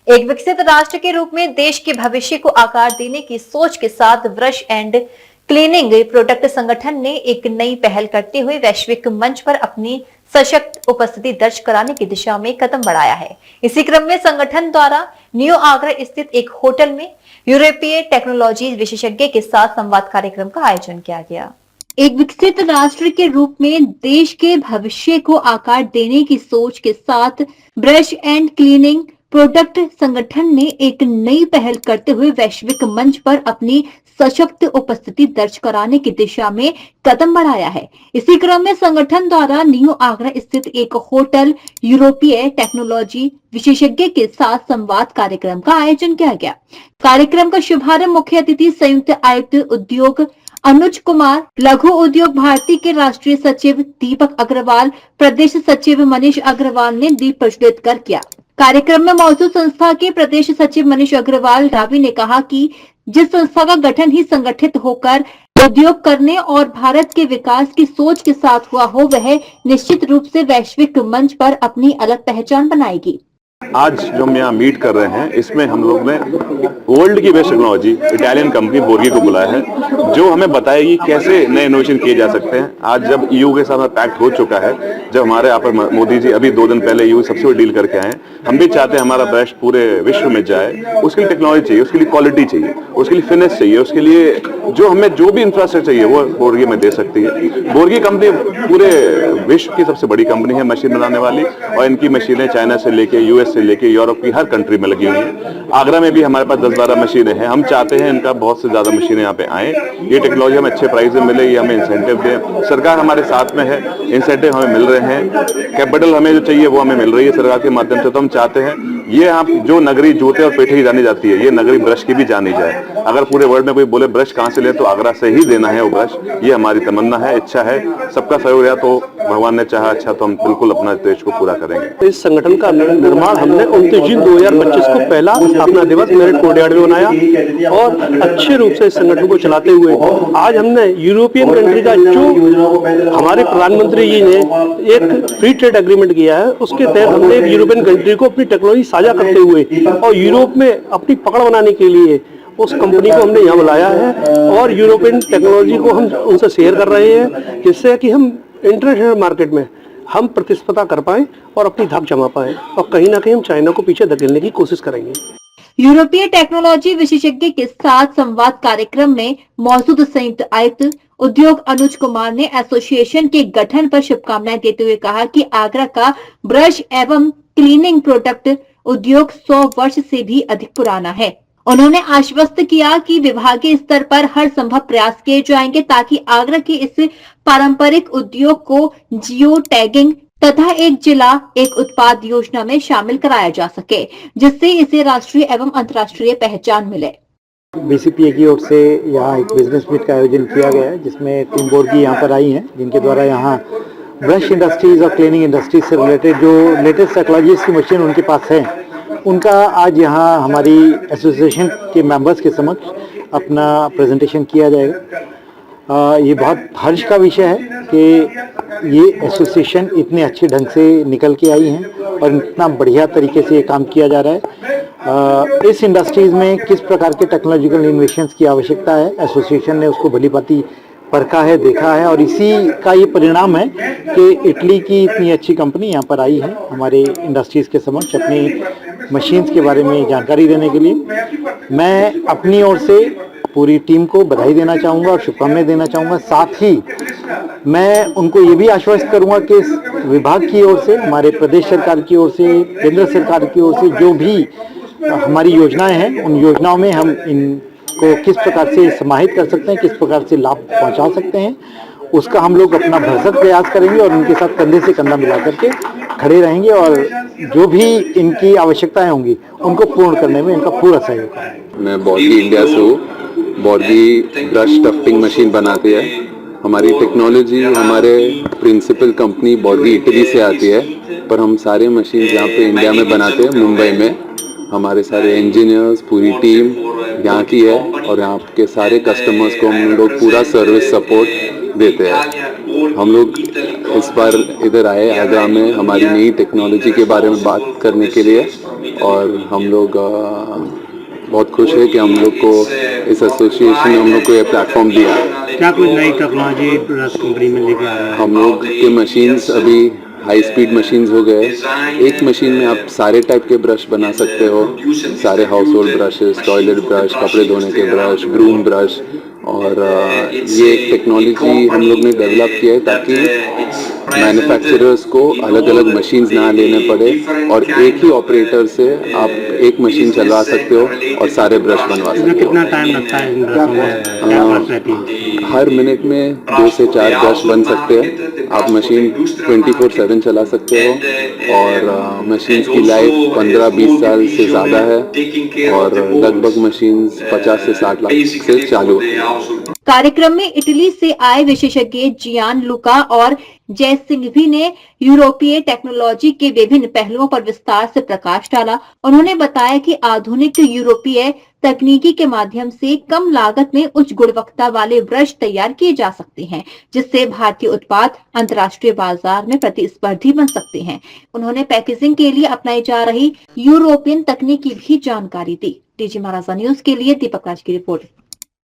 एक विकसित राष्ट्र के रूप में देश के भविष्य को आकार देने की सोच के साथ ब्रश एंड क्लीनिंग प्रोडक्ट संगठन ने एक नई पहल करते हुए वैश्विक मंच पर अपनी सशक्त उपस्थिति दर्ज कराने की दिशा में कदम बढ़ाया है। इसी क्रम में संगठन द्वारा न्यू आगरा स्थित एक होटल में यूरोपीय टेक्नोलॉजी विशेषज्ञ के साथ संवाद कार्यक्रम का आयोजन किया गया। एक विकसित राष्ट्र के रूप में देश के भविष्य को आकार देने की सोच के साथ ब्रश एंड क्लीनिंग प्रोडक्ट संगठन ने एक नई पहल करते हुए वैश्विक मंच पर अपनी सशक्त उपस्थिति दर्ज कराने की दिशा में कदम बढ़ाया है। इसी क्रम में संगठन द्वारा न्यू आगरा स्थित एक होटल यूरोपीय टेक्नोलॉजी विशेषज्ञ के साथ संवाद कार्यक्रम का आयोजन किया गया। कार्यक्रम का शुभारंभ मुख्य अतिथि संयुक्त आयुक्त उद्योग अनुज कुमार, लघु उद्योग भारती के राष्ट्रीय सचिव दीपक अग्रवाल, प्रदेश सचिव मनीष अग्रवाल ने दीप प्रज्वलित कर किया। कार्यक्रम में मौजूद संस्था के प्रदेश सचिव मनीष अग्रवाल रावी ने कहा कि जिस संस्था का गठन ही संगठित होकर उद्योग करने और भारत के विकास की सोच के साथ हुआ हो, वह निश्चित रूप से वैश्विक मंच पर अपनी अलग पहचान बनाएगी। आज जो हम यहाँ मीट कर रहे हैं, इसमें हम लोग ने वर्ल्ड की बेस्ट टेक्नोलॉजी इटालियन कंपनी बोर्गी को बुलाया है, जो हमें बताएगी कैसे नए इनोवेशन किए जा सकते हैं। आज जब ईयू के साथ पैक्ट हो चुका है, जब हमारे यहाँ पर मोदी जी अभी 2 दिन पहले ईयू सबसे बड़ी डील करके आए, हम भी चाहते हैं हमारा ब्रश पूरे विश्व में जाए। उसके लिए टेक्नोलॉजी चाहिए, उसके लिए क्वालिटी चाहिए, उसके लिए फिनिश चाहिए, उसके लिए जो भी इंफ्रास्ट्रक्चर चाहिए वो बोर्गी में दे सकती है। बोर्गी कंपनी पूरे विश्व की सबसे बड़ी कंपनी है मशीन बनाने वाली, और इनकी मशीनें चाइना से लेके यूएस से लेके यूरोप की हर कंट्री में लगी हुई है। आगरा में भी हमारे पास 10-12 मशीनें हैं। हम चाहते हैं इनका बहुत से ज्यादा मशीनें यहाँ पे आए, ये टेक्नोलॉजी हमें अच्छे प्राइस में मिले, ये हमें इंसेंटिव दें। सरकार हमारे साथ में है, इंसेंटिव हमें मिल रहे हैं, कैपिटल हमें जो चाहिए वो हमें मिल रही है सरकार के माध्यम से। तो हम चाहते हैं ये आप जो नगरी जूते और पेठे की जानी जाती है, ये नगरी ब्रश की भी जानी जाए। अगर पूरे वर्ल्ड में कोई बोले ब्रश कहाँ से ले, तो आगरा से ही देना है वो ब्रश। ये हमारी तमन्ना है, इच्छा है। सबका सहयोग रहा तो भगवान ने चाहा अच्छा, तो हम बिल्कुल अपना देश को पूरा करेंगे। इस संगठन का निर्माण हमने 29 जून 2025 को पहला स्थापना दिवस मेरठ कोर्टयार्ड में बनाया, और अच्छे रूप से इस संगठन को चलाते हुए आज हमने यूरोपियन कंट्री का जो हमारे प्रधानमंत्री जी ने एक फ्री ट्रेड एग्रीमेंट किया है, उसके तहत हमने एक यूरोपियन कंट्री को अपनी टेक्नोलॉजी साझा करते हुए और यूरोप में अपनी पकड़ बनाने के लिए उस कंपनी को हमने यहाँ बुलाया है, और यूरोपियन टेक्नोलॉजी को हम उनसे शेयर कर रहे हैं, जिससे कि हम इंटरनेशनल मार्केट में हम प्रतिस्पर्धा कर पाए और अपनी धाक जमा पाए, और कहीं ना कहीं हम चाइना को पीछे धकेलने की कोशिश करेंगे। यूरोपीय टेक्नोलॉजी विशेषज्ञ के साथ संवाद कार्यक्रम में मौजूद संयुक्त आयुक्त उद्योग अनुज कुमार ने एसोसिएशन के गठन पर शुभकामनाएं देते हुए कहा कि आगरा का ब्रश एवं क्लीनिंग प्रोडक्ट उद्योग 100 वर्ष से भी अधिक पुराना है। उन्होंने आश्वस्त किया कि विभागीय स्तर पर हर संभव प्रयास किए जाएंगे ताकि आगरा के इस पारंपरिक उद्योग को जियो टैगिंग तथा एक जिला एक उत्पाद योजना में शामिल कराया जा सके, जिससे इसे राष्ट्रीय एवं अंतर्राष्ट्रीय पहचान मिले। बीसीपीए की ओर से यहाँ एक बिजनेस मीट का आयोजन किया गया है, जिसमें टीम बोर्गी यहाँ पर आई हैं, जिनके द्वारा यहाँ ब्रश इंडस्ट्रीज और क्लीनिंग इंडस्ट्रीज से रिलेटेड जो लेटेस्ट टेक्नोलॉजीज की मशीन उनके पास है, उनका आज यहाँ हमारी एसोसिएशन के मेंबर्स के समक्ष अपना प्रेजेंटेशन किया जाएगा। ये बहुत हर्ष का विषय है कि ये एसोसिएशन इतने अच्छे ढंग से निकल के आई हैं और इतना बढ़िया तरीके से ये काम किया जा रहा है। इस इंडस्ट्रीज में किस प्रकार के टेक्नोलॉजिकल इनोवेशंस की आवश्यकता है, एसोसिएशन ने उसको भली भांति परखा है, देखा है, और इसी का ये परिणाम है कि इटली की इतनी अच्छी कंपनी यहाँ पर आई है हमारे इंडस्ट्रीज के समक्ष अपनी मशीन्स के बारे में जानकारी देने के लिए। मैं अपनी ओर से पूरी टीम को बधाई देना चाहूँगा और शुभकामनाएं देना चाहूँगा। साथ ही मैं उनको ये भी आश्वस्त करूँगा कि इस विभाग की ओर से, हमारे प्रदेश सरकार की ओर से, केंद्र सरकार की ओर से जो भी हमारी योजनाएं हैं, उन योजनाओं में हम इनको किस प्रकार से समाहित कर सकते हैं, किस प्रकार से लाभ पहुंचा सकते हैं, उसका हम लोग अपना भरसक प्रयास करेंगे और उनके साथ कंधे से कंधा मिला करके खड़े रहेंगे, और जो भी इनकी आवश्यकताएं होंगी उनको पूर्ण करने में इनका पूरा सहयोग करेंगे। मैं बोर्गी इंडिया से हूँ। बोर्गी ब्रश टफ्टिंग मशीन बनाती है। हमारी टेक्नोलॉजी, हमारे प्रिंसिपल कंपनी बोर्गी इटली से आती है, पर हम सारे मशीन यहाँ पे इंडिया में बनाते हैं, मुंबई में। हमारे सारे इंजीनियर्स, पूरी टीम यहाँ की है, और यहाँ के सारे कस्टमर्स को हम लोग पूरा सर्विस सपोर्ट देते हैं। हम लोग इस बार इधर आए आगरा में हमारी नई टेक्नोलॉजी के बारे में बात करने के लिए, और हम लोग बहुत खुश है कि हम लोग को इस एसोसिएशन ने हम लोग को ये प्लेटफॉर्म दिया। क्या कुछ नई टेक्नोलॉजी ब्रश कंपनी में लेके आ रहा है? हम लोग के मशीन्स अभी हाई स्पीड मशीन्स हो गए। एक मशीन में आप सारे टाइप के ब्रश बना सकते हो, सारे house hold brushes, toilet brush, कपड़े धोने के ब्रश, ग्रूम ब्रश। और ये एक टेक्नोलॉजी हम लोग ने डेवलप किया है ताकि मैन्युफैक्चरर्स को अलग अलग मशीन्स ना लेने पड़े, और एक ही ऑपरेटर से आप एक मशीन चलवा सकते हो और सारे ब्रश बनवा सकते हो। कितना टाइम लगता है इन ब्रशों में? क्या बात रहती है? हर मिनट में 2 से 4 ब्रश बन सकते हैं। आप मशीन 24/7 चला सकते हो, और मशीन्स की लाइफ 15-20 साल से ज़्यादा है, और लगभग मशीन्स 50 से 60 लाख से चालू है। कार्यक्रम में इटली से आए विशेषज्ञ जियान लुका और जय सिंह भी ने यूरोपीय टेक्नोलॉजी के विभिन्न पहलुओं पर विस्तार से प्रकाश डाला। उन्होंने बताया कि आधुनिक यूरोपीय तकनीकी के माध्यम से कम लागत में उच्च गुणवत्ता वाले ब्रश तैयार किए जा सकते हैं, जिससे भारतीय उत्पाद अंतर्राष्ट्रीय बाजार में प्रतिस्पर्धी बन सकते हैं। उन्होंने पैकेजिंग के लिए अपनाई जा रही यूरोपियन तकनीक की भी जानकारी दी। डीजी महाराजा न्यूज के लिए दीपक राज की रिपोर्ट।